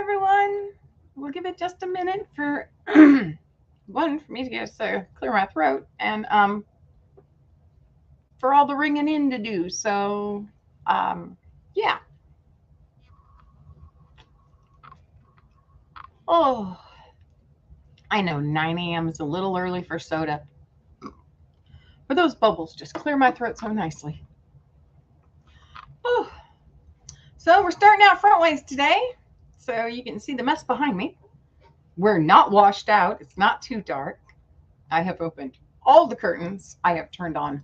everyone. We'll give it just a minute for one, for me to get clear my throat, and for all the ringing in to do. So, yeah. Oh, I know 9 a.m. is a little early for soda, but those bubbles just clear my throat so nicely. Oh, so we're starting out frontways today, so you can see the mess behind me. We're not washed out. It's not too dark. I have opened all the curtains. I have turned on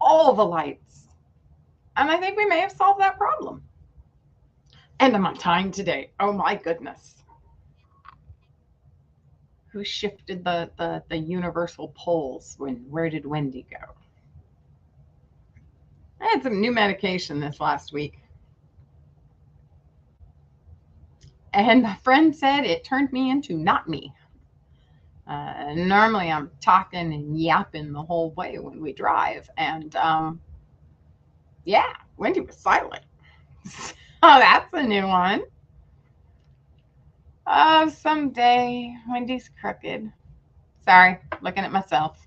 all the lights. And I think we may have solved that problem. And I'm on time today. Oh my goodness. Who shifted the universal poles? Where did Wendy go? I had some new medication this last week. And my friend said it turned me into not me. Normally I'm talking and yapping the whole way when we drive. And yeah, Wendy was silent. Oh, that's a new one. Oh, someday. Wendy's crooked. Sorry, looking at myself.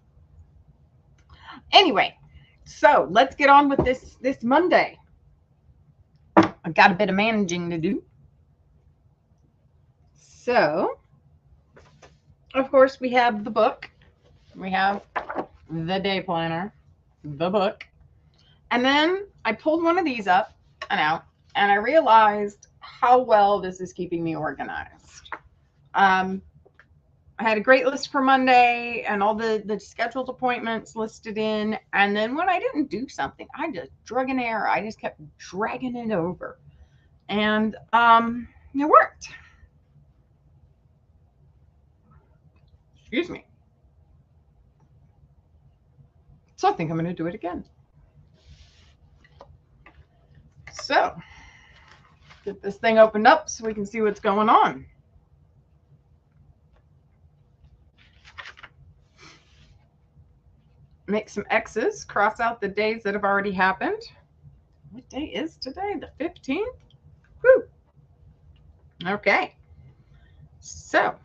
Anyway, so let's get on with this Monday. I've got a bit of managing to do. So, of course, we have the book. We have the day planner, the book. And then I pulled one of these up and out, and I realized how well this is keeping me organized. I had a great list for Monday and all the scheduled appointments listed in. And then when I didn't do something, I just drug an error. I just kept dragging it over. And it worked. Excuse me. So I think I'm going to do it again. So get this thing opened up so we can see what's going on. Make some X's, cross out the days that have already happened. What day is today? The 15th? Whew. Okay. So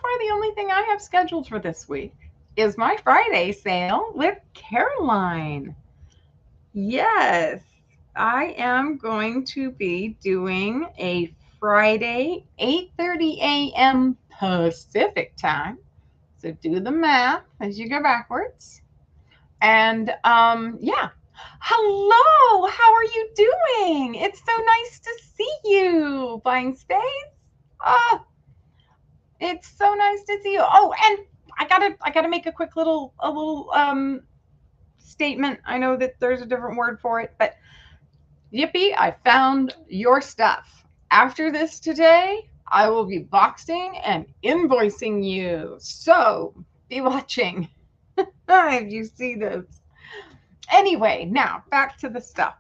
far the only thing I have scheduled for this week is my Friday sale with Caroline. Yes, I am going to be doing a Friday 8:30 a.m. Pacific time. So do the math as you go backwards. And yeah. Hello, how are you doing? It's so nice to see you. Buying space? Oh, it's so nice to see you. Oh, and I gotta make a quick little statement. I know that there's a different word for it, but yippee, I found your stuff. After this today, I will be boxing and invoicing you. So be watching if you see this. Anyway, now back to the stuff.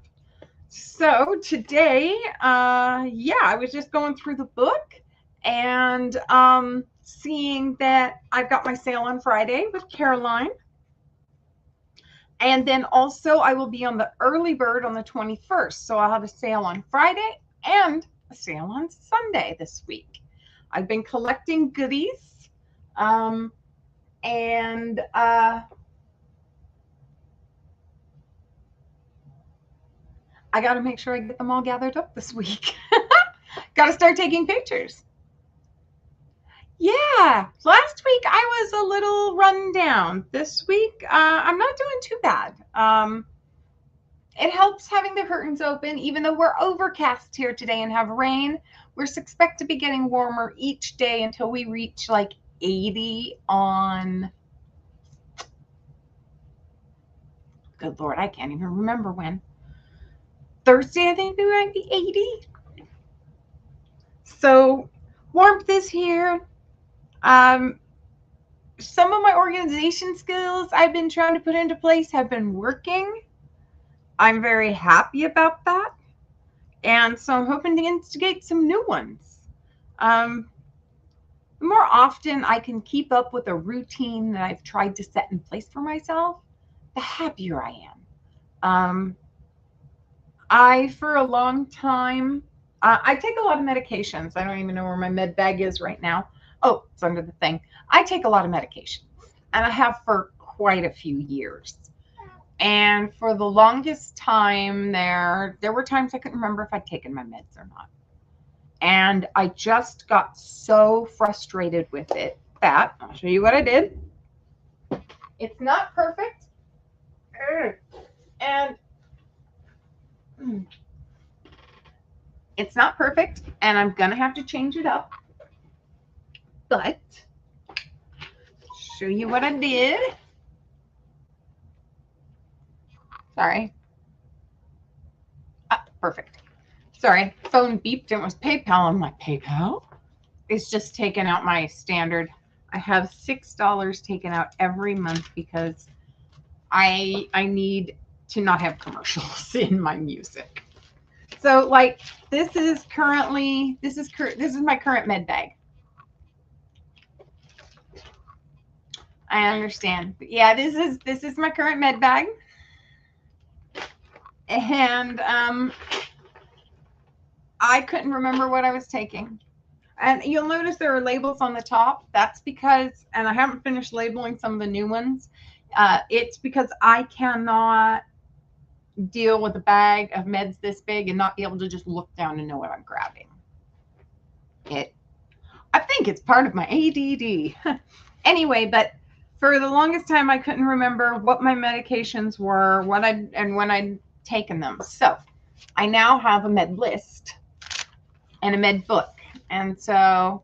So today, yeah, I was just going through the book and seeing that I've got my sale on Friday with Caroline. And then also I will be on the early bird on the 21st. So I'll have a sale on Friday and a sale on Sunday this week. I've been collecting goodies. And I got to make sure I get them all gathered up this week. Got to start taking pictures. Yeah, last week I was a little run down. This week, I'm not doing too bad. It helps having the curtains open, even though we're overcast here today and have rain. We're expect to be getting warmer each day until we reach like 80 on, good Lord, I can't even remember when. Thursday, I think we might be 80. So warmth is here. Some of my organization skills I've been trying to put into place have been working. I'm very happy about that. And so I'm hoping to instigate some new ones. The more often I can keep up with a routine that I've tried to set in place for myself, the happier I am. I, for a long time, I take a lot of medications. I don't even know where my med bag is right now. Oh, it's under the thing. I take a lot of medications, and I have for quite a few years. And for the longest time there were times I couldn't remember if I'd taken my meds or not. And I just got so frustrated with it that I'll show you what I did. It's not perfect. And it's not perfect, and I'm gonna have to change it up. But show you what I did. Sorry. Perfect. Sorry, phone beeped and it was PayPal. I'm like, PayPal? It's just taken out my standard. I have $6 taken out every month because I need to not have commercials in my music. So like this is my current med bag. I understand. But yeah, this is my current med bag. And I couldn't remember what I was taking. And you'll notice there are labels on the top. That's because, and I haven't finished labeling some of the new ones. It's because I cannot deal with a bag of meds this big and not be able to just look down and know what I'm grabbing. I think it's part of my ADD. Anyway, but for the longest time, I couldn't remember what my medications were, when I'd taken them. So I now have a med list and a med book. And so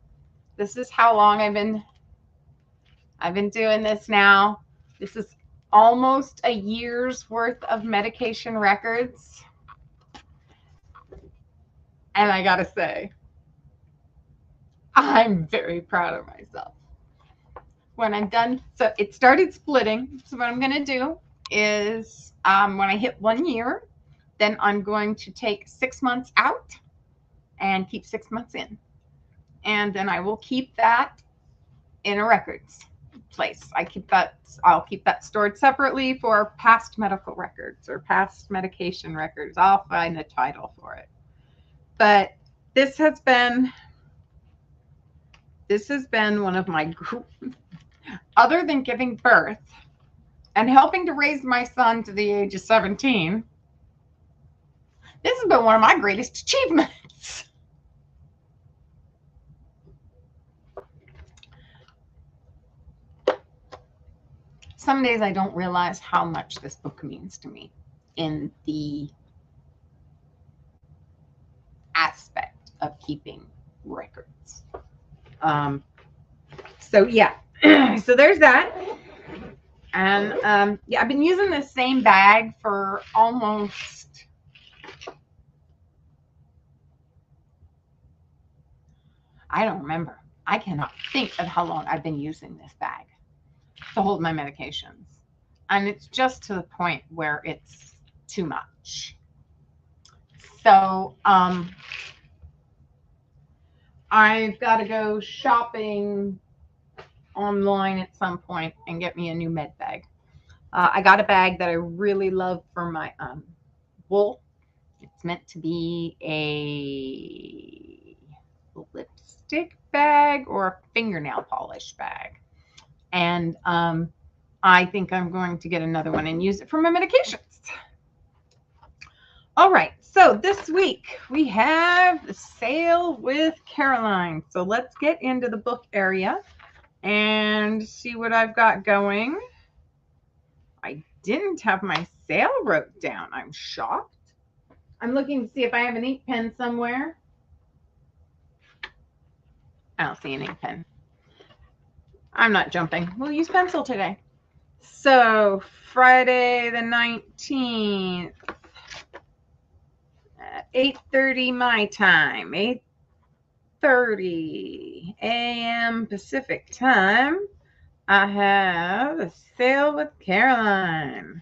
this is how long I've been doing this now. This is almost a year's worth of medication records. And I gotta say, I'm very proud of myself. When I'm done, so it started splitting. So what I'm gonna do is when I hit 1 year, then I'm going to take 6 months out and keep 6 months in. And then I will keep that in a records place. I'll keep that stored separately for past medical records or past medication records. I'll find a title for it. But this has been one of my other than giving birth and helping to raise my son to the age of 17. This has been one of my greatest achievements. Some days I don't realize how much this book means to me in the aspect of keeping records. So yeah, so there's that. And yeah, I've been using the same bag for almost, I don't remember. I cannot think of how long I've been using this bag to hold my medications. And it's just to the point where it's too much. So I've got to go shopping online at some point and get me a new med bag. I got a bag that I really love for my wool. It's meant to be a lipstick bag or a fingernail polish bag. And I think I'm going to get another one and use it for my medications. All right, so this week we have the sale with Caroline. So let's get into the book area and see what I've got going. I didn't have my sale wrote down. I'm shocked. I'm looking to see if I have an ink pen somewhere. I don't see an ink pen. I'm not jumping. We'll use pencil today. So Friday the 19th at 8:30 my time, 8:30 a.m. Pacific time, I have a sale with Caroline.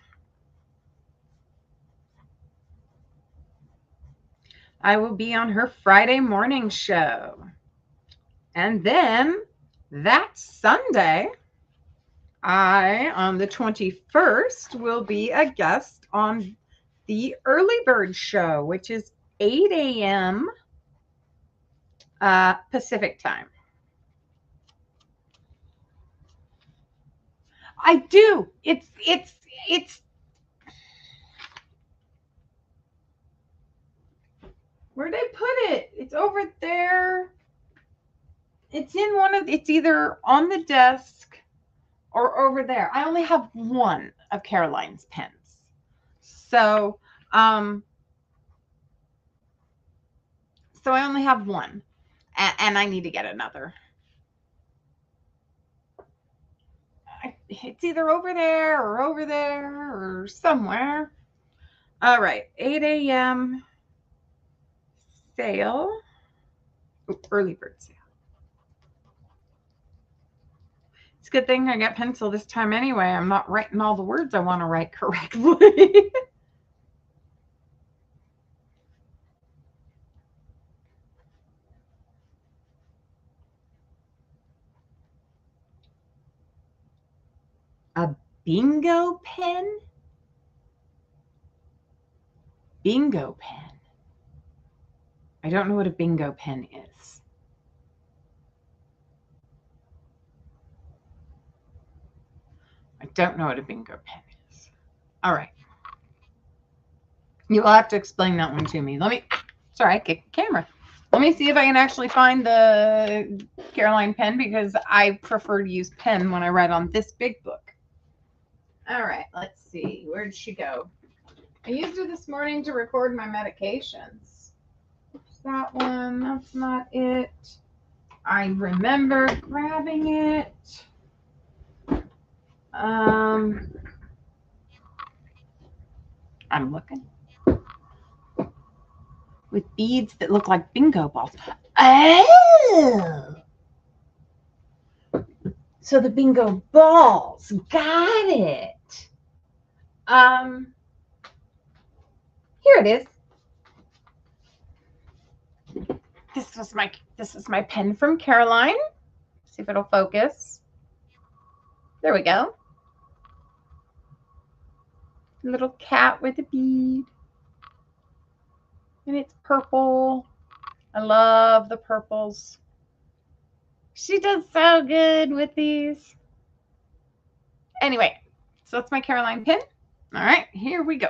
I will be on her Friday morning show. And then that Sunday, on the 21st, will be a guest on the Early Bird Show, which is 8 a.m. Pacific time. I do. It's where'd I put it? It's over there. It's in it's either on the desk or over there. I only have one of Caroline's pens. So, so I only have one, and I need to get another. It's either over there or somewhere. All right, 8 a.m. sale. Ooh, early bird sale. It's a good thing I got pencil this time anyway. I'm not writing all the words I want to write correctly. A bingo pen? Bingo pen. I don't know what a bingo pen is. I don't know what a bingo pen is. All right. You'll have to explain that one to me. Sorry, I kicked the camera. Let me see if I can actually find the Caroline pen, because I prefer to use pen when I write on this big book. All right, let's see. Where did she go? I used her this morning to record my medications. Oops, that one. That's not it. I remember grabbing it. I'm looking. With beads that look like bingo balls. Oh! So the bingo balls. Got it. Here it is. This is my pen from Caroline. See if it'll focus. There we go. Little cat with a bead. And it's purple. I love the purples. She does so good with these. Anyway, so that's my Caroline pen. All right, here we go.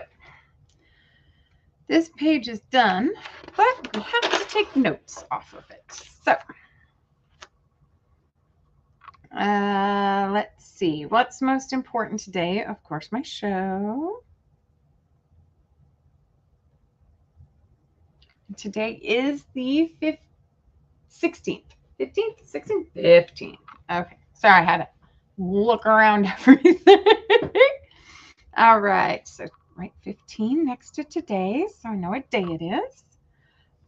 This page is done, but we have to take notes off of it. So, let's see. What's most important today? Of course, my show. Today is the 16th. 15th? 16th? 15th. Okay. Sorry, I had to look around everything. All right. So write 15 next to today, so I know what day it is.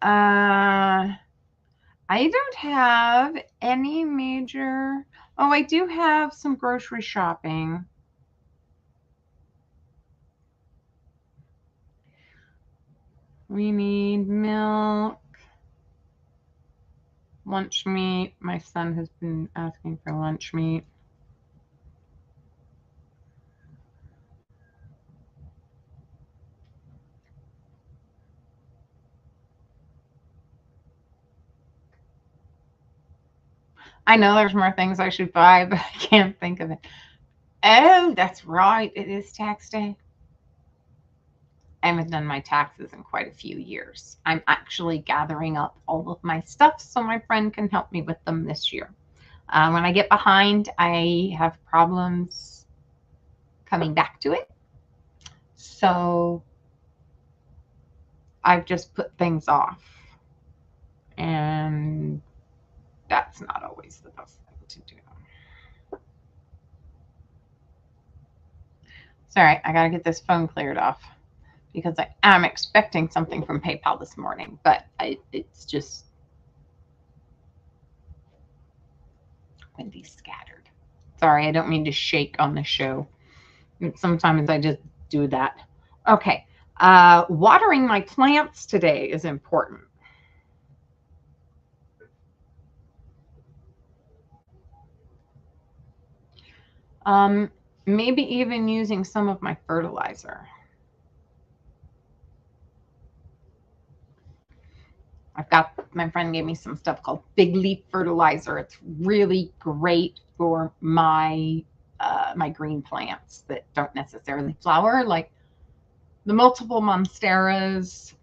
I don't have any major... Oh, I do have some grocery shopping. We need milk, lunch meat. My son has been asking for lunch meat. I know there's more things I should buy, but I can't think of it. Oh, that's right. It is tax day. I haven't done my taxes in quite a few years. I'm actually gathering up all of my stuff so my friend can help me with them this year. When I get behind, I have problems coming back to it. So I've just put things off. And that's not always the best thing to do. Sorry, I got to get this phone cleared off, because I am expecting something from PayPal this morning, but it's just windy scattered. Sorry, I don't mean to shake on the show. Sometimes I just do that. Okay, watering my plants today is important. Maybe even using some of my fertilizer. I've got, my friend gave me some stuff called big leaf fertilizer. It's really great for my my green plants that don't necessarily flower, like the multiple monsteras.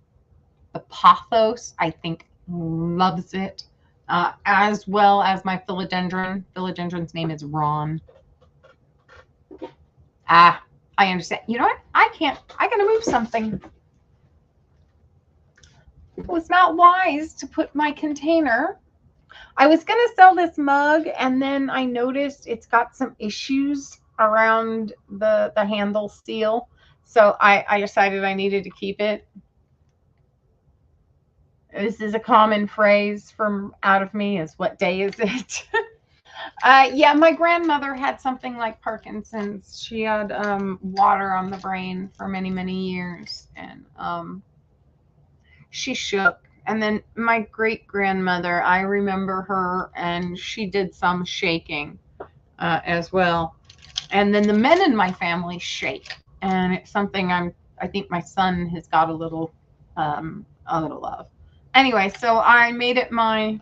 The pothos, I think, loves it, as well as my philodendron. Philodendron's name is Ron. I understand. You know what? I gotta move something. It was not wise to put my container. I was going to sell this mug, and then I noticed it's got some issues around the handle seal. So I decided I needed to keep it. This is a common phrase from out of me, is what day is it? Yeah, my grandmother had something like Parkinson's. She had water on the brain for many, many years, and she shook. And then my great grandmother, I remember her, and she did some shaking as well. And then the men in my family shake, and it's something I think my son has got a little of. Anyway, so I made it my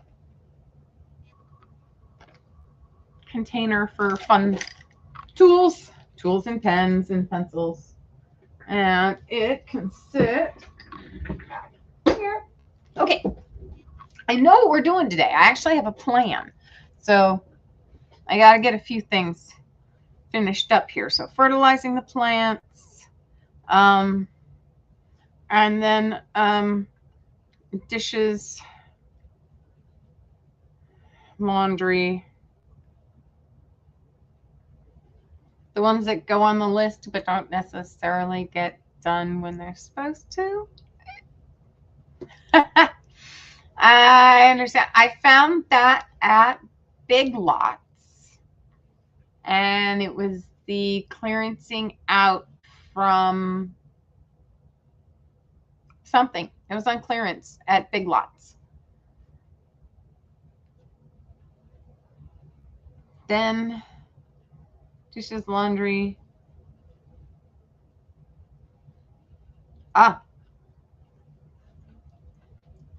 container for fun tools and pens and pencils, and it can sit here. Okay, I know what we're doing today. I actually have a plan, so I got to get a few things finished up here. So fertilizing the plants, and then dishes, laundry, the ones that go on the list but don't necessarily get done when they're supposed to. I understand. I found that at Big Lots, and it was the clearancing out from something. It was on clearance at Big Lots. Then dishes, laundry.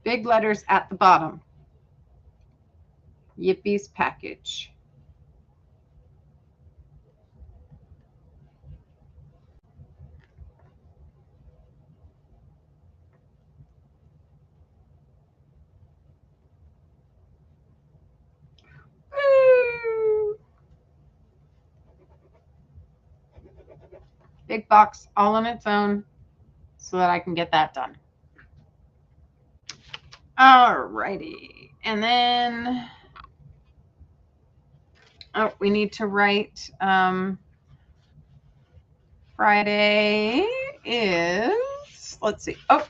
Big letters at the bottom. Yippie's package. Woo! Big box all on its own so that I can get that done. Alrighty. And then, oh, we need to write, Friday is, let's see. Oh,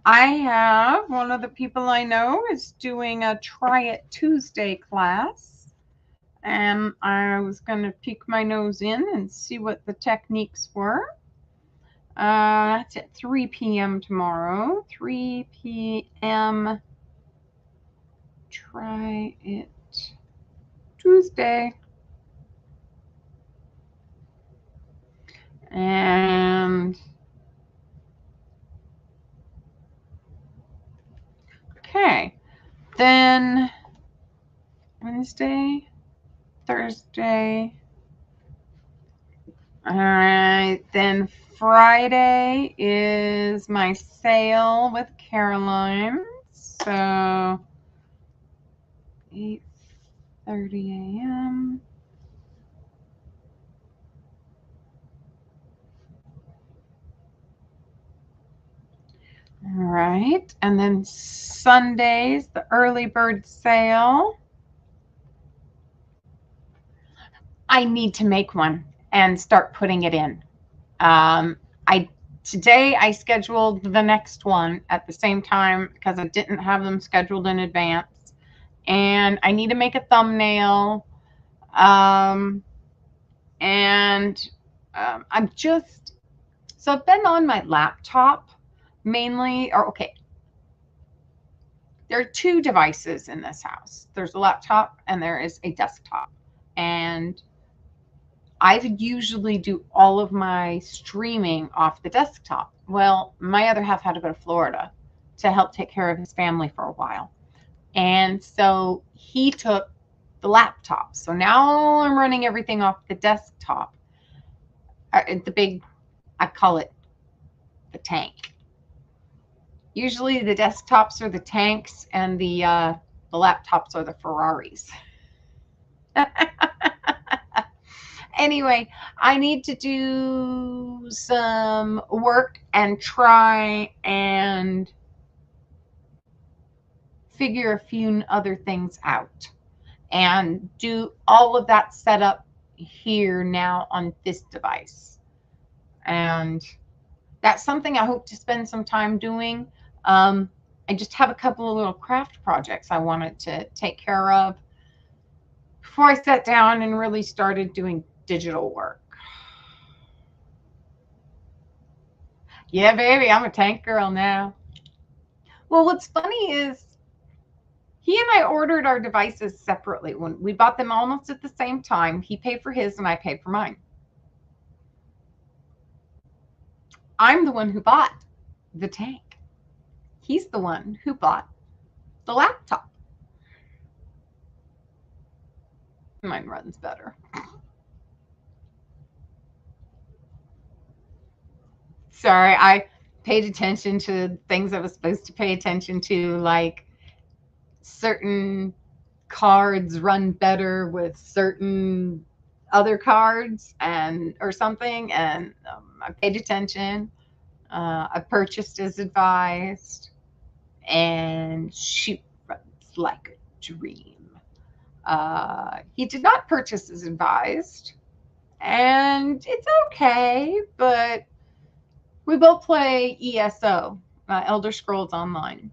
I have one of the people I know is doing a Try It Tuesday class, and I was going to peek my nose in and see what the techniques were. That's at 3 p.m. tomorrow. 3 p.m. Try It Tuesday. And okay, then Wednesday, Thursday. All right, then Friday is my sale with Caroline. So 8:30 a.m. All right, and then Sundays, the early bird sale. I need to make one and start putting it in. Today I scheduled the next one at the same time because I didn't have them scheduled in advance, and I need to make a thumbnail. I'm just, so I've been on my laptop mainly, or okay, there are two devices in this house. There's a laptop and there is a desktop, and I usually do all of my streaming off the desktop. Well, my other half had to go to Florida, to help take care of his family for a while. And so he took the laptop. So now I'm running everything off the desktop. The big, I call it the tank. Usually the desktops are the tanks and the laptops are the Ferraris. Anyway, I need to do some work and try and figure a few other things out and do all of that setup here now on this device. And that's something I hope to spend some time doing. I just have a couple of little craft projects I wanted to take care of before I sat down and really started doing digital work. Yeah, baby, I'm a tank girl now. Well, what's funny is he and I ordered our devices separately. When we bought them almost at the same time, he paid for his and I paid for mine. I'm the one who bought the tank. He's the one who bought the laptop. Mine runs better. Sorry, I paid attention to things I was supposed to pay attention to, like certain cards run better with certain other cards and or something, and I paid attention. I purchased as advised, and she runs like a dream. He did not purchase as advised, and it's okay, but we both play ESO, Elder Scrolls Online.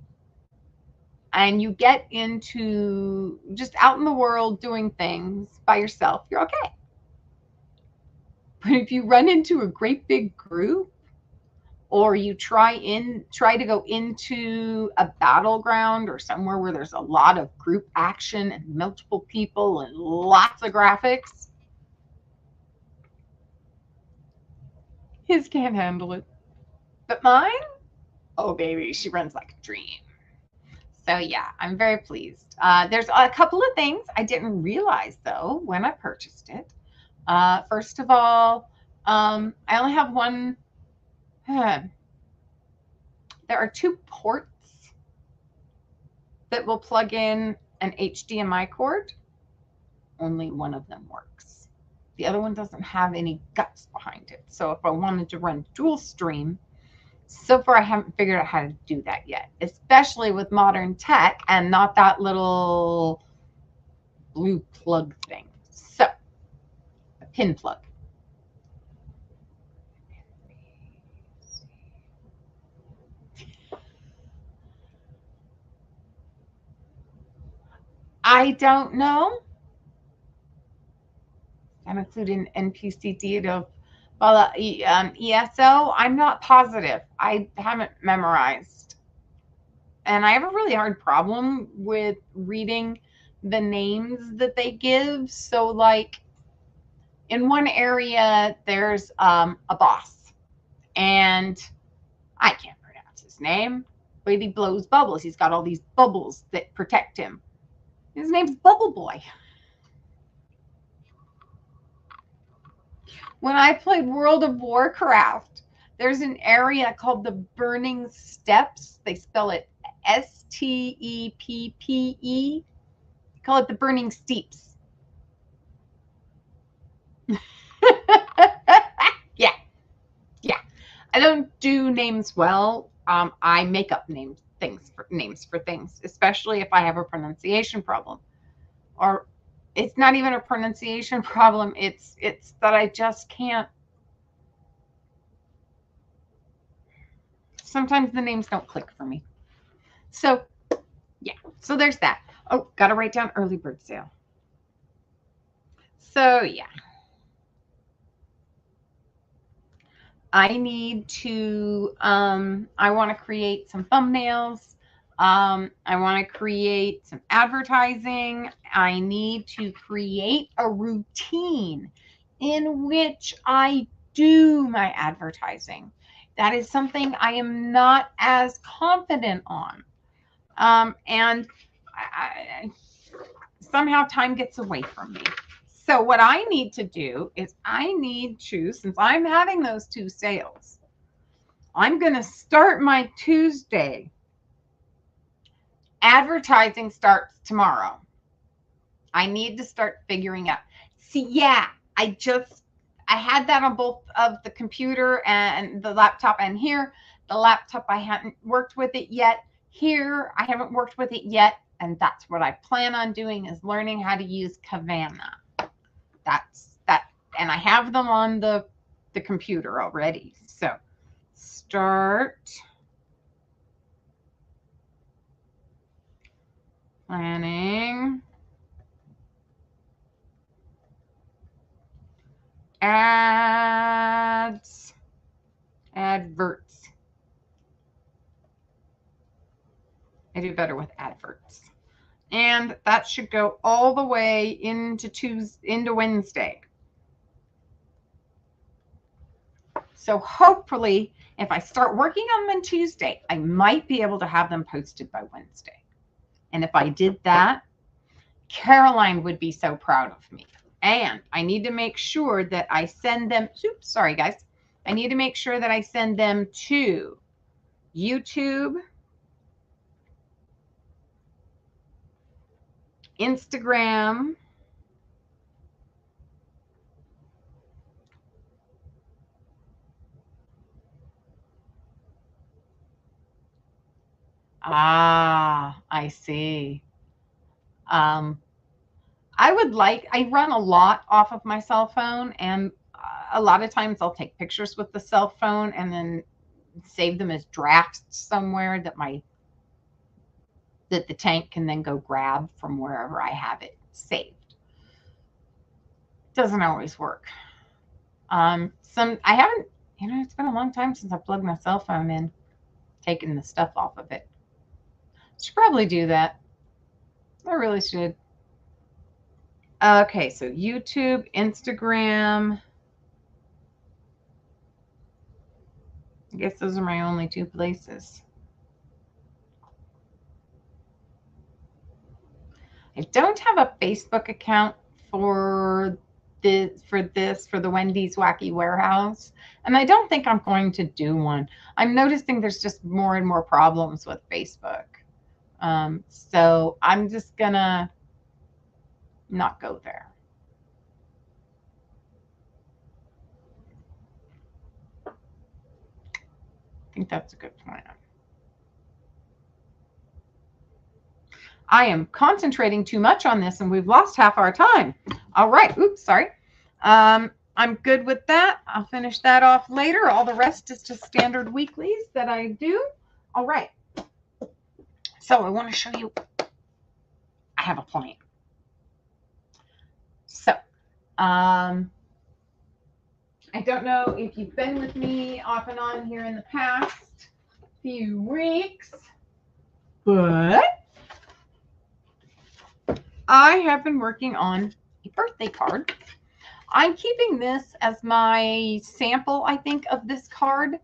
And you get into just out in the world doing things by yourself, you're okay. But if you run into a great big group, or you try to go into a battleground or somewhere where there's a lot of group action and multiple people and lots of graphics, his can't handle it. But mine, oh baby, she runs like a dream. So yeah, I'm very pleased. There's a couple of things I didn't realize though when I purchased it. First of all, I only have one. There are 2 ports that will plug in an HDMI cord. Only one of them works. The other one doesn't have any guts behind it. So if I wanted to run dual stream, so far I haven't figured out how to do that yet, especially with modern tech and not that little blue plug thing. So a pin plug. I don't know. I'm including NPCD to follow ESO. I'm not positive. I haven't memorized. And I have a really hard problem with reading the names that they give. So like in one area, there's a boss and I can't pronounce his name, but he blows bubbles. He's got all these bubbles that protect him. His name's Bubble Boy. When I played World of Warcraft, there's an area called the Burning Steppes. They spell it Steppe. Call it the Burning Steeps. Yeah. I don't do names well. I make up names for things, especially if I have a pronunciation problem. Or it's not even a pronunciation problem. It's that I just can't. Sometimes the names don't click for me. So yeah, so there's that. Oh, got to write down early bird sale. So yeah. I need to, I want to create some thumbnails. I want to create some advertising. I need to create a routine in which I do my advertising. That is something I am not as confident on. And somehow time gets away from me. So what I need to do is I need to, since I'm having those 2 sales, I'm going to start my Tuesday. Advertising starts tomorrow. I need to start figuring out. See, yeah, I had that on both of the computer and the laptop, and here, the laptop, I hadn't worked with it yet. Here, I haven't worked with it yet. And that's what I plan on doing, is learning how to use Kavana. That's that. And I have them on the computer already. So start planning ads, adverts. I do better with adverts. And that should go all the way into Wednesday. So hopefully, if I start working on them on Tuesday, I might be able to have them posted by Wednesday. And if I did that, Caroline would be so proud of me. And I need to make sure that I send them, oops, sorry guys. I need to make sure that I send them to YouTube, Instagram, I see. I run a lot off of my cell phone, and a lot of times I'll take pictures with the cell phone and then save them as drafts somewhere that the tank can then go grab from wherever I have it saved. Doesn't always work. I haven't, it's been a long time since I plugged my cell phone in, taking the stuff off of it. Should probably do that. I really should. Okay, so YouTube, Instagram. I guess those are my only 2 places. I don't have a Facebook account for the Wendy's Wacky Warehouse, and I don't think I'm going to do one. I'm noticing there's just more and more problems with Facebook. So I'm just gonna not go there. I think that's a good plan. I am concentrating too much on this, and we've lost half our time. All right. Oops, sorry. I'm good with that. I'll finish that off later. All the rest is just standard weeklies that I do. All right. So I want to show you, I have a plan. So, I don't know if you've been with me off and on here in the past few weeks, but I have been working on a birthday card. I'm keeping this as my sample, I think, of this card.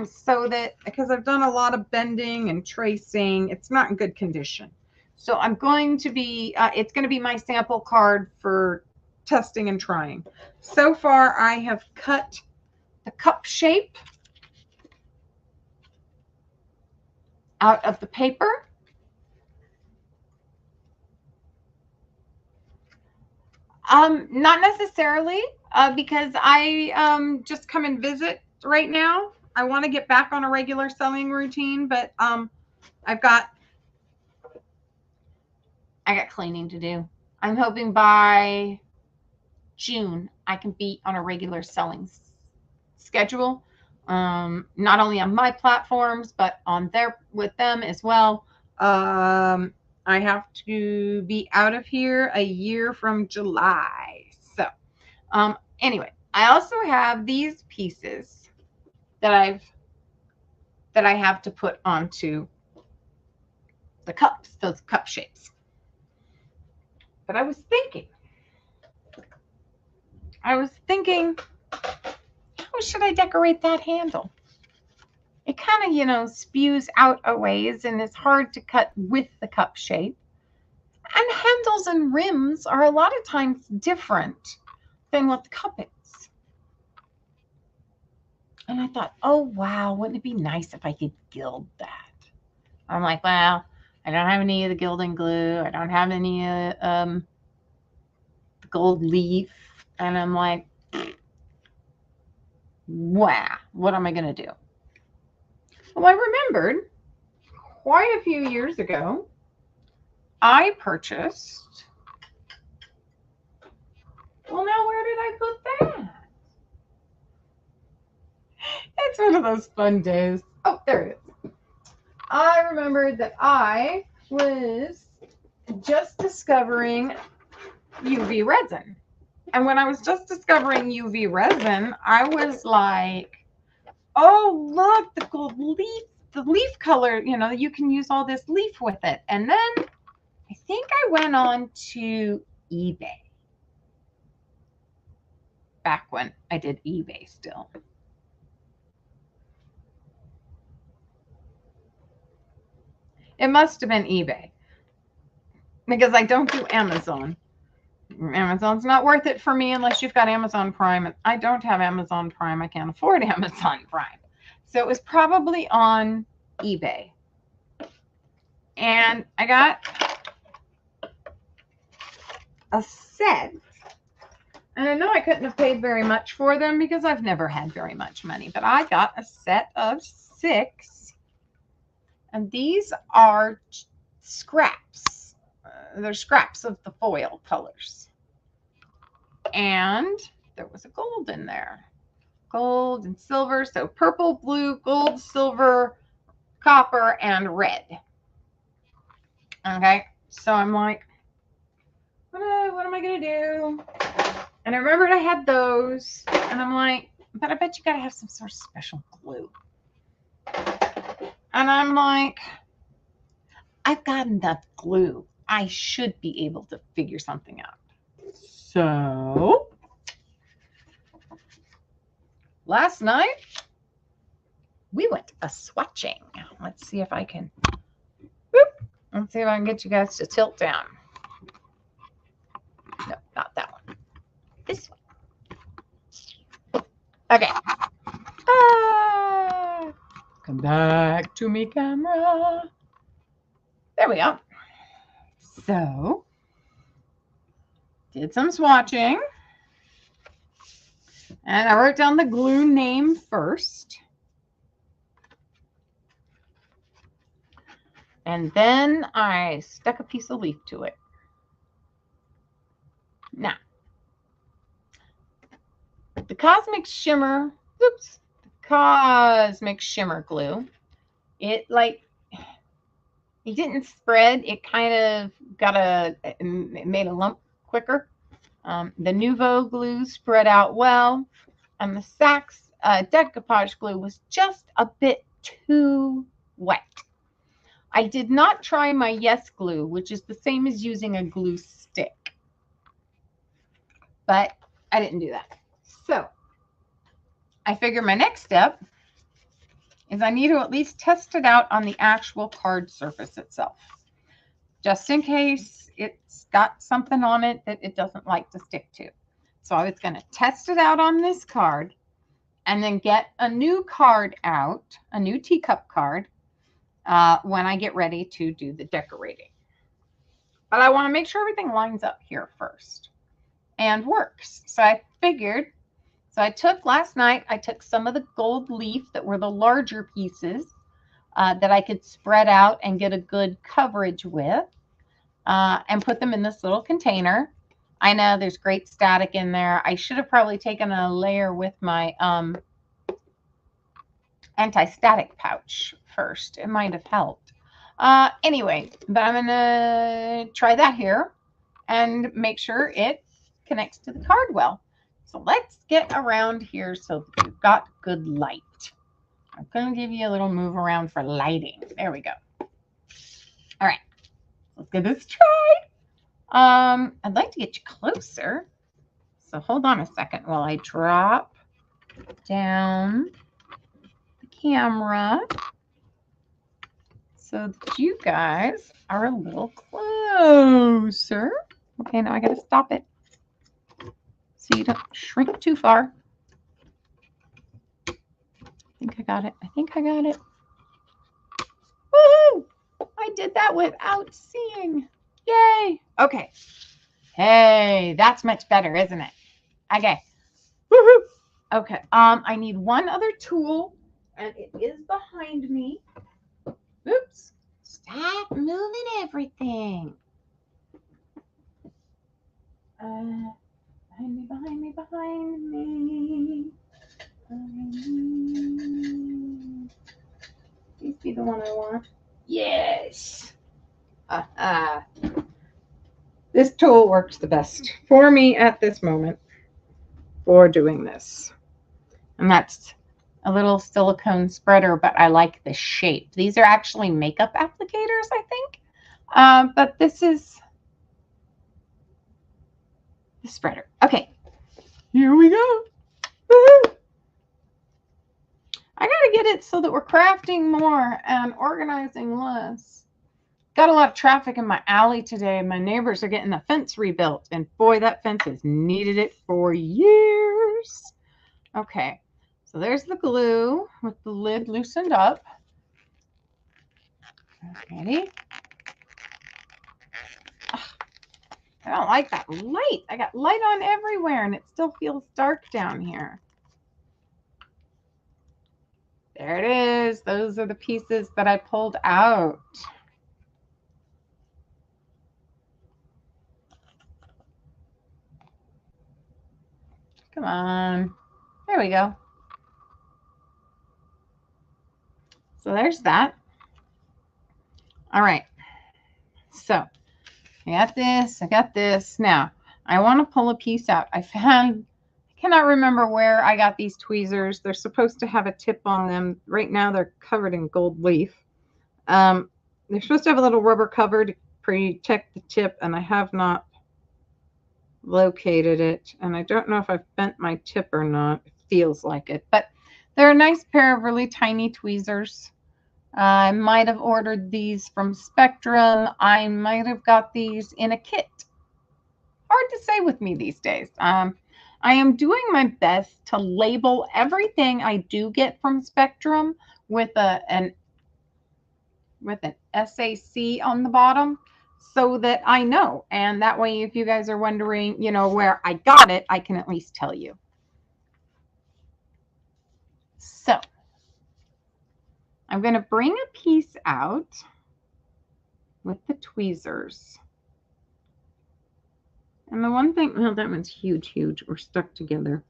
So that, because I've done a lot of bending and tracing, it's not in good condition. So I'm going to be, it's going to be my sample card for testing and trying. So far, I have cut the cup shape out of the paper. Not necessarily, because I just come and visit right now. I want to get back on a regular sewing routine, but I got cleaning to do. I'm hoping by June I can be on a regular selling schedule, not only on my platforms but on with them as well. I have to be out of here a year from July. So anyway, I also have these pieces that I have to put onto the cups, those cup shapes. But I was thinking, how should I decorate that handle? it kind of, you know, spews out a ways and it's hard to cut with the cup shape. And handles and rims are a lot of times different than what the cup is. And I thought, oh, wow, wouldn't it be nice if I could gild that? I'm like, well, I don't have any of the gilding glue. I don't have any the gold leaf. And I'm like, wow, what am I going to do? Well, I remembered quite a few years ago, I purchased, well, now where did I put that? It's one of those fun days. Oh, there it is. I remembered that I was just discovering UV resin. And when I was just discovering UV resin, I was like, oh, look, the gold leaf, the leaf color, you know, you can use all this leaf with it. And then I think I went on to eBay. Back when I did eBay still. It must have been eBay because I don't do Amazon. Amazon's not worth it for me unless you've got Amazon Prime. I don't have Amazon Prime. I can't afford Amazon Prime. So it was probably on eBay. And I got a set. And I know I couldn't have paid very much for them because I've never had very much money. But I got a set of 6. And these are scraps. They're scraps of the foil colors. And there was a gold in there. Gold and silver. So purple, blue, gold, silver, copper, and red. Okay. So I'm like, what am I going to do? And I remembered I had those. And I'm like, but I bet you got to have some sort of special glue. And I'm like, I've got enough glue. I should be able to figure something out. So last night we went a swatching. Let's see if I can. Let's see if I can get you guys to tilt down. No, not that one. This one. Okay. Come back to me, camera. There we go. So, did some swatching. And I wrote down the glue name first. And then I stuck a piece of leaf to it. Now, the Cosmic Shimmer glue, it didn't spread. It kind of it made a lump quicker. The Nouveau glue spread out well, and the Saks decoupage glue was just a bit too wet. I did not try my Yes glue, which is the same as using a glue stick, but I didn't do that. So I figure my next step is I need to at least test it out on the actual card surface itself, just in case it's got something on it that it doesn't like to stick to. So I was going to test it out on this card and then get a new card out, a new teacup card, when I get ready to do the decorating. But I want to make sure everything lines up here first and works. So I figured, last night, I took some of the gold leaf that were the larger pieces that I could spread out and get a good coverage with, and put them in this little container. I know there's great static in there. I should have probably taken a layer with my anti-static pouch first. It might have helped. Anyway, but I'm going to try that here and make sure it connects to the card well. So let's get around here so that we've got good light. I'm going to give you a little move around for lighting. There we go. All right. Let's give this a try. I'd like to get you closer. So hold on a second while I drop down the camera so that you guys are a little closer. Okay, now I gotta stop it so you don't shrink too far. I think I got it. I think I got it. Woohoo! I did that without seeing. Yay! Okay. Hey, that's much better, isn't it? Okay. Woohoo! Okay. I need one other tool, and it is behind me. Oops. Stop moving everything. Behind me, behind me, behind me. Please be the one I want. Yes. This tool works the best for me at this moment for doing this. And that's a little silicone spreader, but I like the shape. These are actually makeup applicators, I think. But this is the spreader. Okay, here we go. Woohoo! I gotta get it so that we're crafting more and organizing less. Got a lot of traffic in my alley today. My neighbors are getting the fence rebuilt, and boy, that fence has needed it for years. Okay, so there's the glue with the lid loosened up. Ready? I don't like that light. I got light on everywhere, and it still feels dark down here. There it is. Those are the pieces that I pulled out. Come on. There we go. So there's that. All right. So I got this. I got this. Now, I want to pull a piece out. I cannot remember where I got these tweezers. They're supposed to have a tip on them. Right now, they're covered in gold leaf. They're supposed to have a little rubber cover to protect the tip, and I have not located it. And I don't know if I've bent my tip or not. It feels like it. But they're a nice pair of really tiny tweezers. I might have ordered these from Spectrum. I might have got these in a kit. Hard to say with me these days. I am doing my best to label everything I do get from Spectrum with an SAC on the bottom so that I know. And that way, if you guys are wondering, where I got it, I can at least tell you. So I'm going to bring a piece out with the tweezers. And the one thing, well, that one's huge. We're stuck together.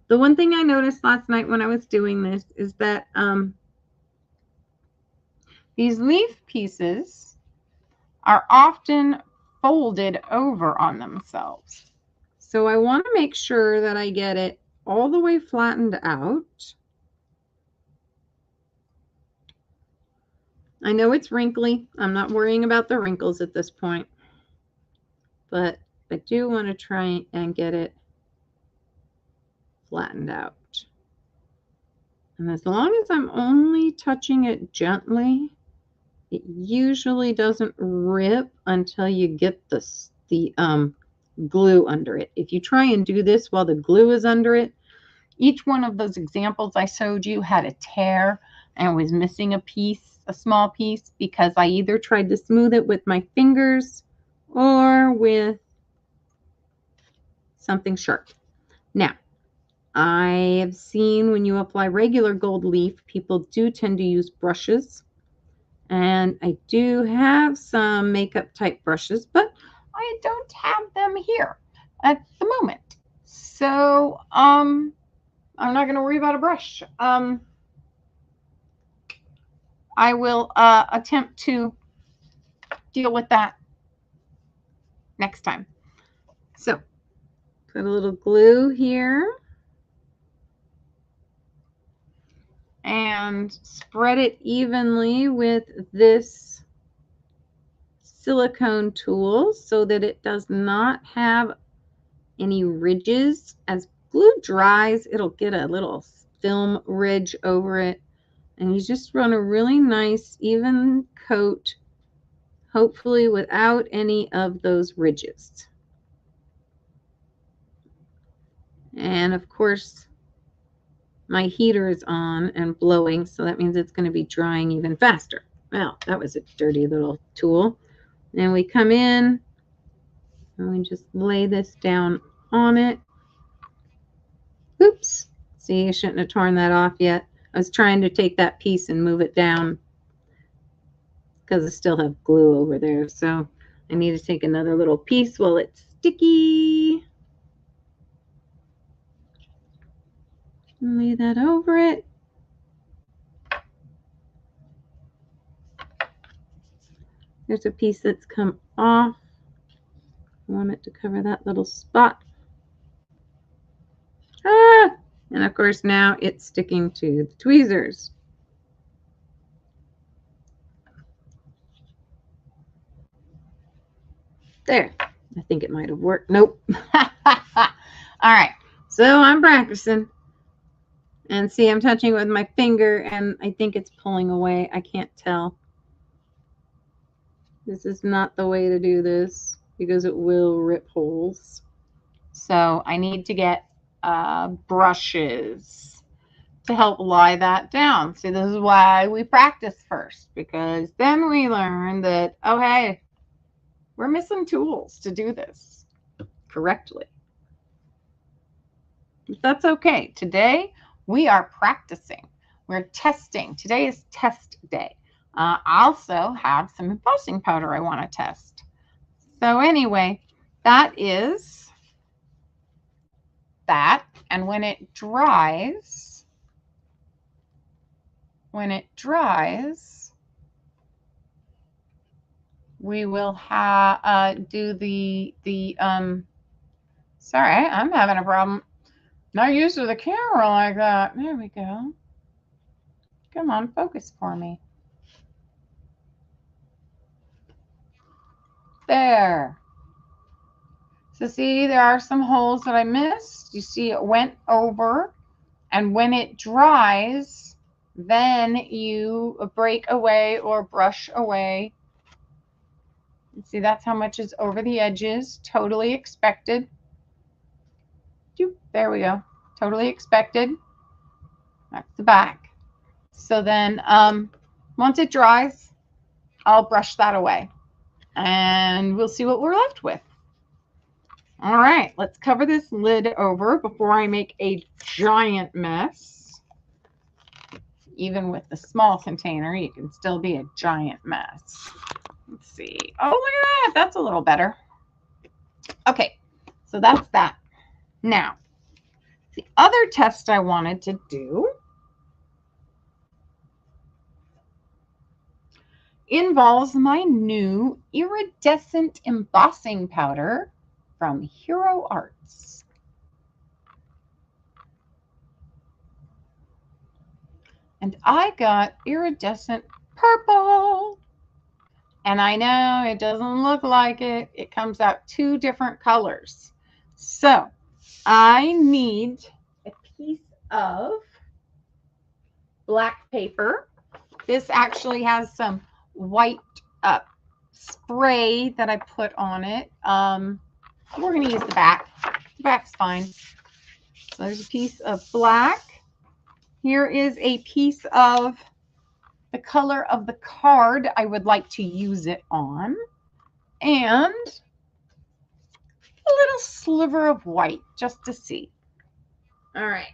The one thing I noticed last night when I was doing this is that these leaf pieces are often folded over on themselves. So I want to make sure that I get it all the way flattened out. I know it's wrinkly. I'm not worrying about the wrinkles at this point, but I do want to try and get it flattened out. And as long as I'm only touching it gently, it usually doesn't rip until you get the glue under it. If you try and do this while the glue is under it, each one of those examples I showed you had a tear and was missing a small piece, because I either tried to smooth it with my fingers or with something sharp. Now, I have seen when you apply regular gold leaf, people do tend to use brushes. And I do have some makeup type brushes, but I don't have them here at the moment. So I'm not going to worry about a brush. I will attempt to deal with that next time. So put a little glue here and spread it evenly with this silicone tool so that it does not have any ridges. As glue dries, it'll get a little film ridge over it. And you just run a really nice, even coat, hopefully without any of those ridges. And of course, my heater is on and blowing, so that means it's going to be drying even faster. Well, that was a dirty little tool. And we come in and we just lay this down on it. Oops. See, I shouldn't have torn that off yet. I was trying to take that piece and move it down because I still have glue over there. So I need to take another little piece while it's sticky. Lay that over it. There's a piece that's come off. I want it to cover that little spot. Ah! And of course now it's sticking to the tweezers. There. I think it might have worked. Nope. All right. So I'm practicing. And see, I'm touching with my finger and I think it's pulling away. I can't tell. This is not the way to do this because it will rip holes. So I need to get brushes to help lie that down. See, this is why we practice first, because then we learn that, oh, hey, we're missing tools to do this correctly. But that's okay. Today, we are practicing. We're testing. Today is test day. I also have some embossing powder I want to test. So anyway, that is that. And when it dries, we will do the sorry, I'm having a problem. Not used to the camera like that. There we go. Come on, focus for me. There. So see, there are some holes that I missed. You see it went over. And when it dries, then you break away or brush away. See, that's how much is over the edges. Totally expected. There we go. Totally expected. That's the back. So then once it dries, I'll brush that away. And we'll see what we're left with. All right, let's cover this lid over before I make a giant mess. Even with the small container, you can still be a giant mess. Let's see. Oh, look at that. That's a little better. Okay, so that's that. Now, the other test I wanted to do involves my new iridescent embossing powder from Hero Arts. And I got iridescent purple. And I know it doesn't look like it. It comes out 2 different colors. So I need a piece of black paper. This actually has some white spray that I put on it. We're going to use the back. The back's fine. So there's a piece of black. Here is a piece of the color of the card I would like to use it on. And a little sliver of white just to see. All right.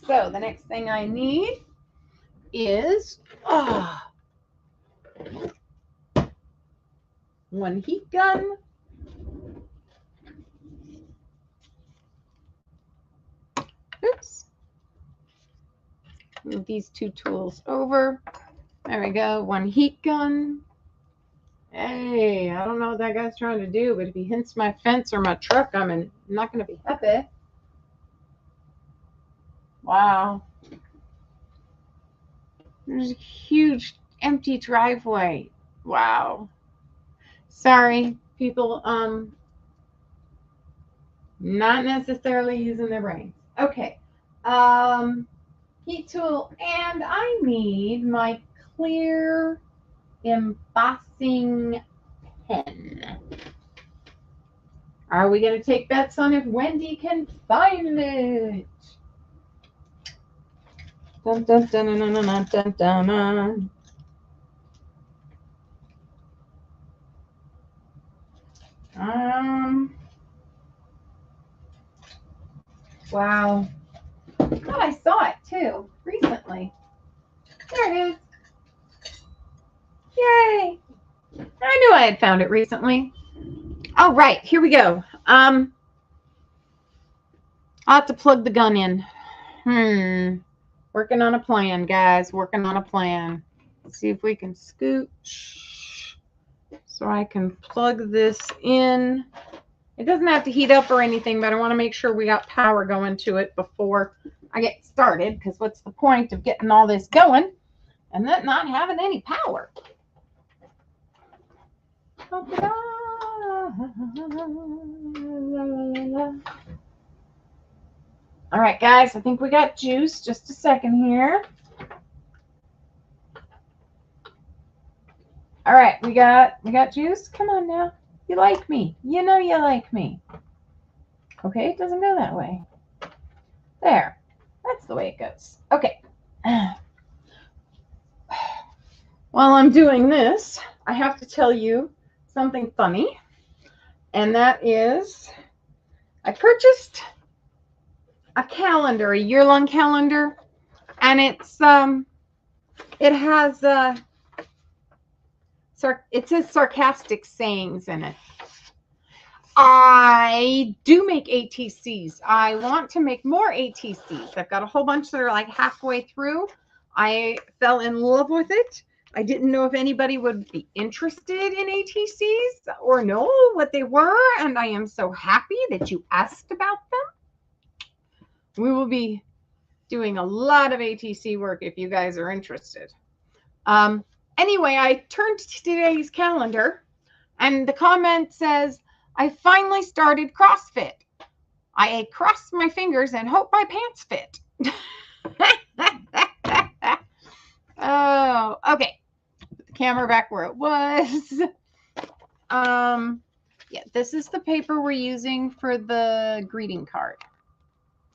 So the next thing I need is one heat gun. Oops. Move these 2 tools over. There we go. One heat gun. Hey, I don't know what that guy's trying to do, but if he hits my fence or my truck, I'm not going to be happy. Wow. There's a huge empty driveway. Wow. Sorry, people, not necessarily using their brains. Okay. heat tool, and I need my clear embossing pen. Are we going to take bets on if Wendy can find it? Dun, dun, dun, dun, dun, dun, dun, dun, dun. Wow. God, I saw it too recently. There it is. Yay! I knew I had found it recently. All right, here we go. I'll have to plug the gun in. Working on a plan, guys. Working on a plan. Let's see if we can scooch so I can plug this in. It doesn't have to heat up or anything, but I want to make sure we got power going to it before I get started, because what's the point of getting all this going and then not having any power? All right, guys, I think we got juice. Just a second here. All right, we got juice. Come on now. You like me. You know you like me. Okay, it doesn't go that way. There. That's the way it goes. Okay. While I'm doing this, I have to tell you something funny. And that is, I purchased a calendar, a year-long calendar, and it has it says sarcastic sayings in it. I do make ATCs. I want to make more ATCs. I've got a whole bunch that are like halfway through. I fell in love with it. I didn't know if anybody would be interested in ATCs or know what they were, and I am so happy that you asked about them. We will be doing a lot of ATC work if you guys are interested. Anyway, I turned to today's calendar, and the comment says, I finally started CrossFit. I cross my fingers and hope my pants fit. Oh, okay. Put the camera back where it was. Yeah, this is the paper we're using for the greeting card.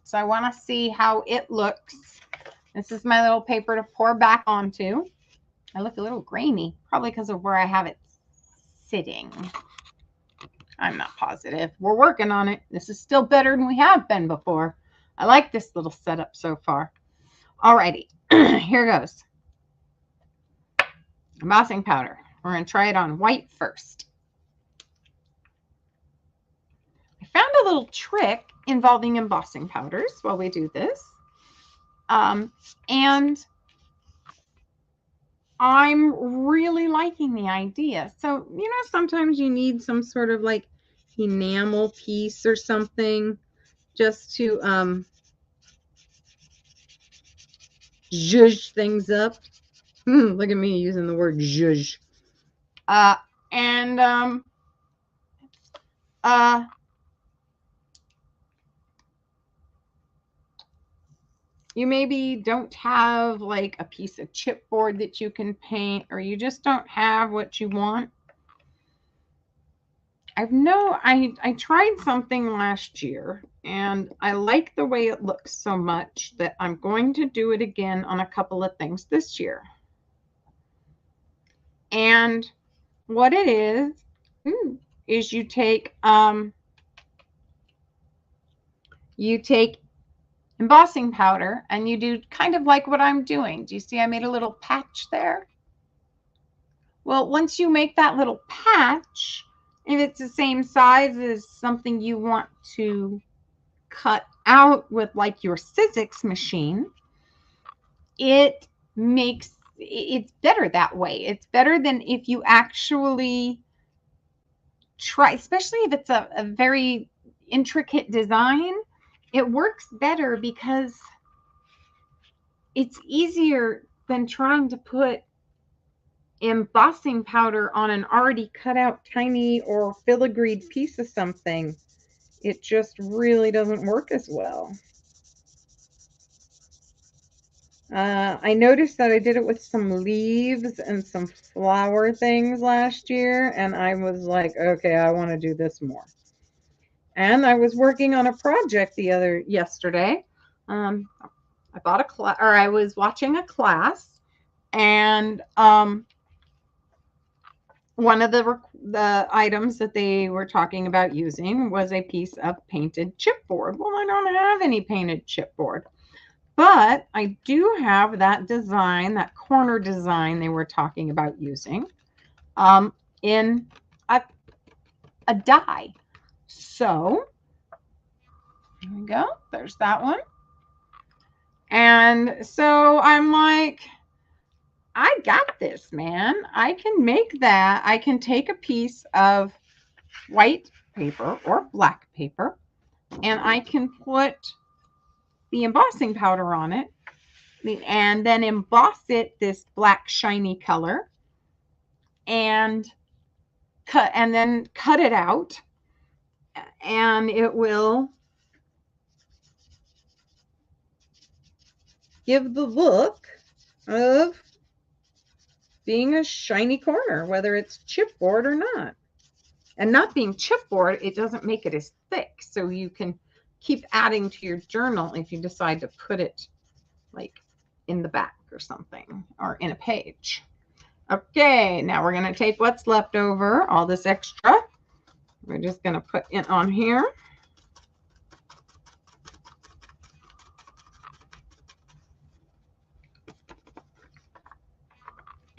So I want to see how it looks. This is my little paper to pour back onto. I look a little grainy, probably because of where I have it sitting. I'm not positive. We're working on it. This is still better than we have been before. I like this little setup so far. Alrighty, here goes. Embossing powder. We're going to try it on white first. I found a little trick involving embossing powders while we do this. And I'm really liking the idea. So, you know, sometimes you need some sort of like enamel piece or something just to zhuzh things up. Look at me using the word zhuzh. You maybe don't have like a piece of chipboard that you can paint, or you just don't have what you want. I tried something last year and I like the way it looks so much that I'm going to do it again on a couple of things this year. And what it is you take embossing powder and you do kind of like what I'm doing. Do you see I made a little patch there? Well, once you make that little patch, if it's the same size as something you want to cut out with like your Sizzix machine, it's better that way. It's better than if you actually try, especially if it's a very intricate design. It works better because it's easier than trying to put embossing powder on an already cut out tiny or filigreed piece of something. It just really doesn't work as well. I noticed that I did it with some leaves and some flower things last year, and I was like, okay, I want to do this more. And I was working on a project yesterday. I bought a class, or I was watching a class, and one of the items that they were talking about using was a piece of painted chipboard. Well, I don't have any painted chipboard, but I do have that design, that corner design they were talking about using in a die. So here we go. There's that one. And so I'm like, I got this, man. I can make that. I can take a piece of white paper or black paper, and I can put the embossing powder on it and then emboss it this black shiny color and then cut it out, and it will give the look of being a shiny corner, whether it's chipboard or not. And not being chipboard, it doesn't make it as thick, so you can keep adding to your journal if you decide to put it like in the back or something, or in a page. Okay, now we're going to take what's left over, all this extra. We're just going to put it on here.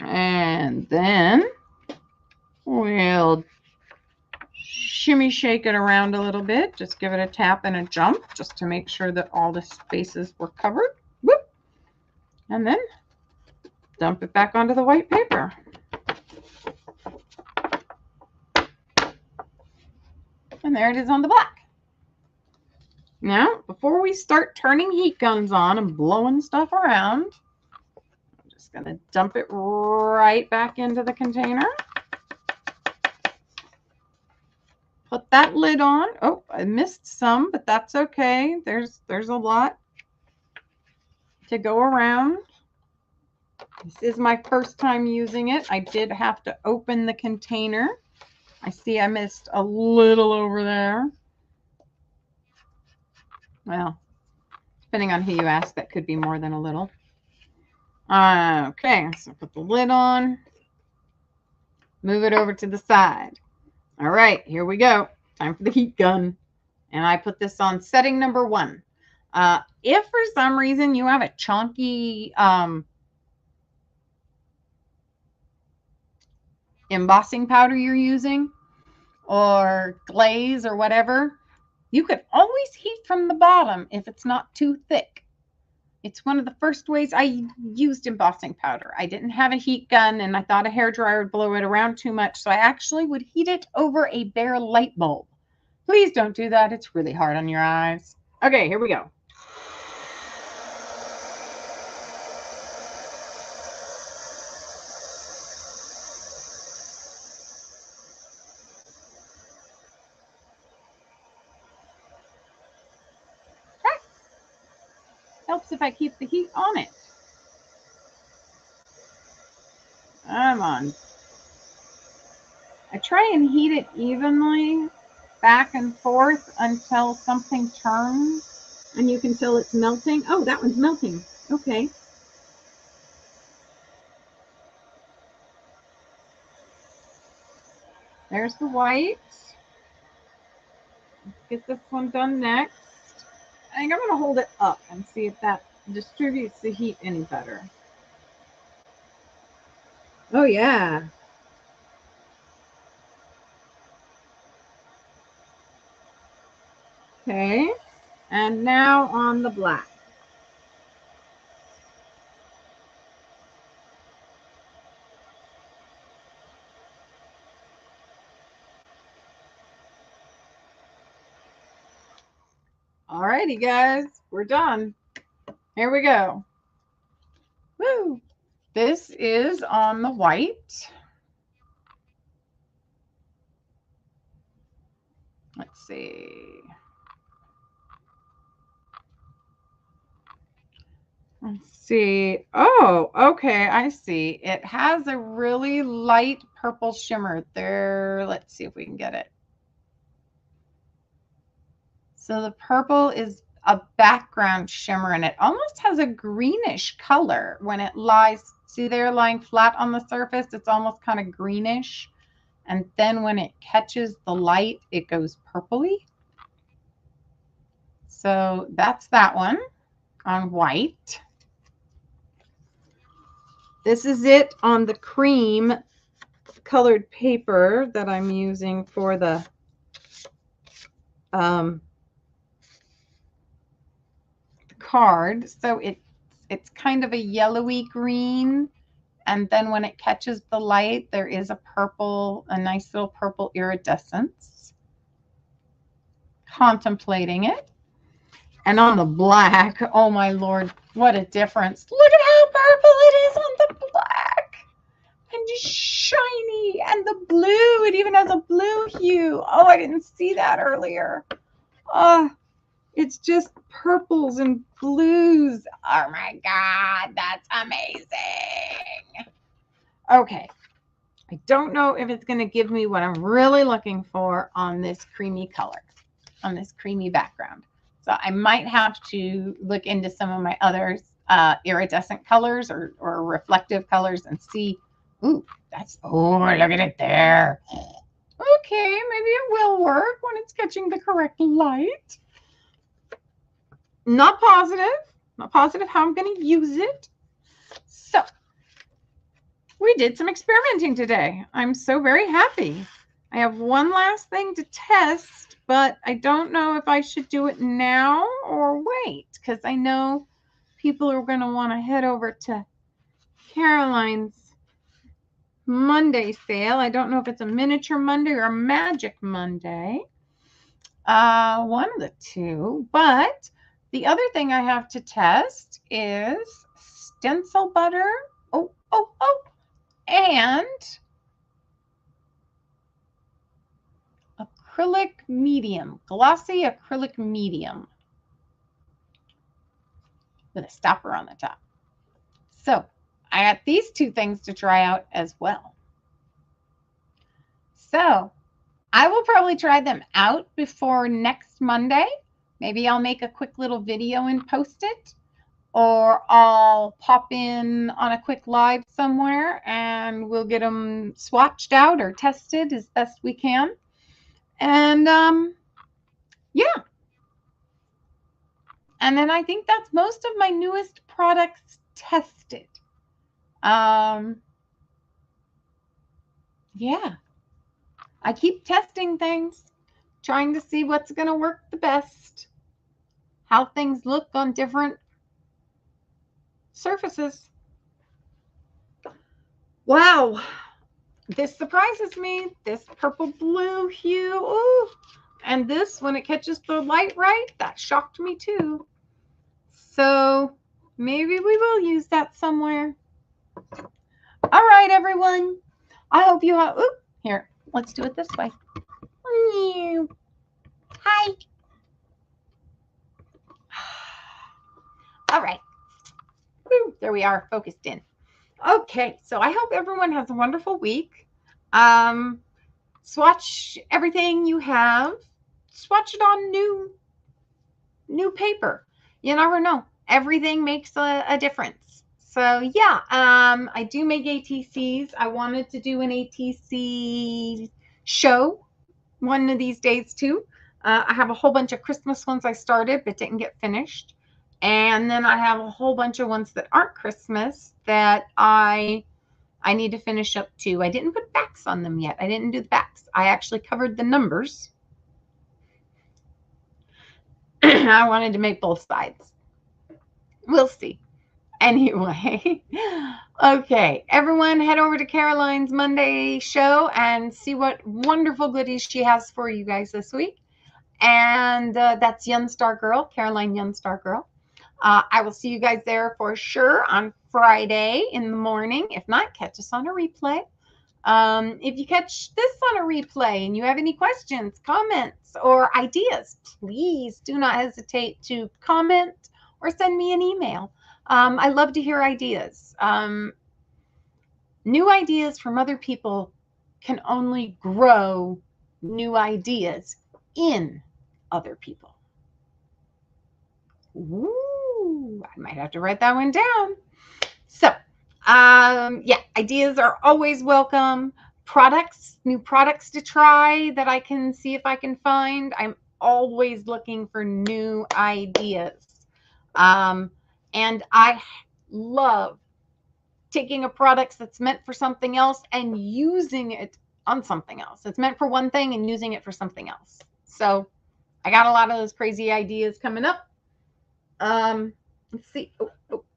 And then we'll shimmy shake it around a little bit. Just give it a tap and a jump just to make sure that all the spaces were covered. Whoop. And then dump it back onto the white paper. And there it is on the black. Now, before we start turning heat guns on and blowing stuff around, I'm just going to dump it right back into the container. Put that lid on. Oh, I missed some, but that's okay. There's a lot to go around. This is my first time using it. I did have to open the container. I see I missed a little over there. Well, depending on who you ask, that could be more than a little. Okay, so put the lid on. Move it over to the side. All right, here we go. Time for the heat gun. And I put this on setting number 1. If for some reason you have a chunky embossing powder you're using, or glaze or whatever, you could always heat from the bottom if it's not too thick. It's one of the first ways I used embossing powder. I didn't have a heat gun, and I thought a hairdryer would blow it around too much, so I actually would heat it over a bare light bulb. Please don't do that. It's really hard on your eyes. Okay, here we go. Okay. Helps if I keep the heat on it. Come on. I try and heat it evenly back and forth until something turns and you can tell it's melting. Oh, that one's melting. Okay. There's the white. Let's get this one done next. I think I'm going to hold it up and see if that distributes the heat any better. Oh, yeah. Okay. And now on the black. Alrighty, guys, we're done. Here we go. Woo! This is on the white. Let's see. Let's see. Oh, okay. I see. It has a really light purple shimmer there. Let's see if we can get it. So the purple is a background shimmer, and it almost has a greenish color when it lies. See there, lying flat on the surface, it's almost kind of greenish. And then when it catches the light, it goes purpley. So that's that one on white. This is it on the cream colored paper that I'm using for the card. So it's kind of a yellowy green, and then when it catches the light, there is a nice little purple iridescence. Contemplating it. And on the black, oh my Lord, what a difference. Look at how purple it is on the black. And just shiny. And the blue, it even has a blue hue. Oh, I didn't see that earlier. Oh, it's just purples and blues. Oh my God, that's amazing. Okay. I don't know if it's going to give me what I'm really looking for on this creamy color, on this creamy background. So I might have to look into some of my other iridescent colors or reflective colors and see. Ooh, oh, look at it there. Okay, maybe it will work when it's catching the correct light. Not positive how I'm going to use it. So we did some experimenting today. I'm so very happy. I have one last thing to test, but I don't know if I should do it now or wait, because I know people are going to want to head over to Caroline's Monday sale. I don't know if it's a miniature Monday or a magic Monday. One of the two. But the other thing I have to test is stencil butter. And acrylic medium, glossy acrylic medium with a stopper on the top. So I got these two things to try out as well. So I will probably try them out before next Monday. Maybe I'll make a quick little video and post it, or I'll pop in on a quick live somewhere and we'll get them swatched out or tested as best we can. And yeah. And then I think that's most of my newest products tested. Yeah. I keep testing things, trying to see what's going to work the best, how things look on different surfaces. Wow. This surprises me. This purple blue hue. Ooh. And this, when it catches the light right, that shocked me too. So maybe we will use that somewhere. All right, everyone. I hope you have, ooh, here, let's do it this way. Hi. All right. Woo, there we are, focused in. Okay, so I hope everyone has a wonderful week. Swatch everything you have. Swatch it on new paper. You never know. Everything makes a difference. So yeah, I do make ATCs. I wanted to do an ATC show one of these days too. I have a whole bunch of Christmas ones I started but didn't get finished. And then I have a whole bunch of ones that aren't Christmas that I need to finish up too. I didn't put backs on them yet. I didn't do the backs. I actually covered the numbers. I wanted to make both sides. We'll see. Anyway, okay, everyone head over to Caroline's Monday show and see what wonderful goodies she has for you guys this week. And that's Young Star Girl, Caroline Young Star Girl. I will see you guys there for sure on Friday in the morning. If not, catch us on a replay. If you catch this on a replay and you have any questions, comments, or ideas, please do not hesitate to comment or send me an email. I love to hear ideas. New ideas from other people can only grow new ideas in other people. Ooh, I might have to write that one down. So, yeah, ideas are always welcome. Products, new products to try that I can see if I can find. I'm always looking for new ideas. And I love taking a product that's meant for something else and using it on something else. It's meant for one thing and using it for something else. So I got a lot of those crazy ideas coming up. Let's see.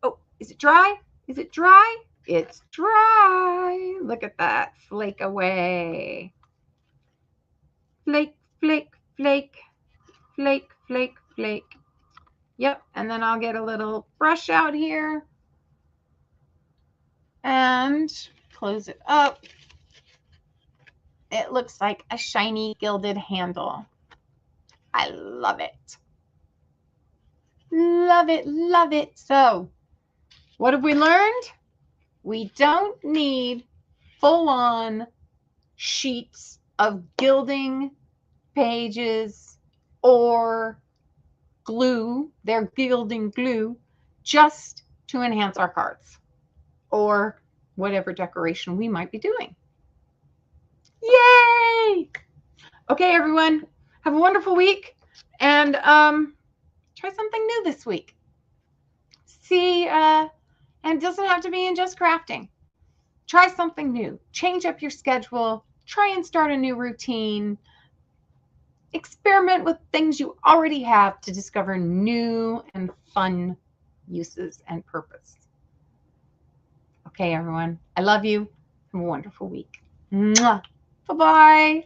Oh, is it dry? Is it dry? It's dry. Look at that. Flake away. Flake, flake, flake, flake, flake, flake. Yep. And then I'll get a little brush out here and close it up. It looks like a shiny gilded handle. I love it. Love it, love it. So, what have we learned? We don't need full-on sheets of gilding pages or glue. They're gilding glue just to enhance our cards or whatever decoration we might be doing. Yay! Okay, everyone, have a wonderful week and try something new this week. See, and it doesn't have to be in just crafting. Try something new. Change up your schedule. Try and start a new routine. Experiment with things you already have to discover new and fun uses and purpose. Okay, everyone. I love you. Have a wonderful week. Mwah. Bye-bye.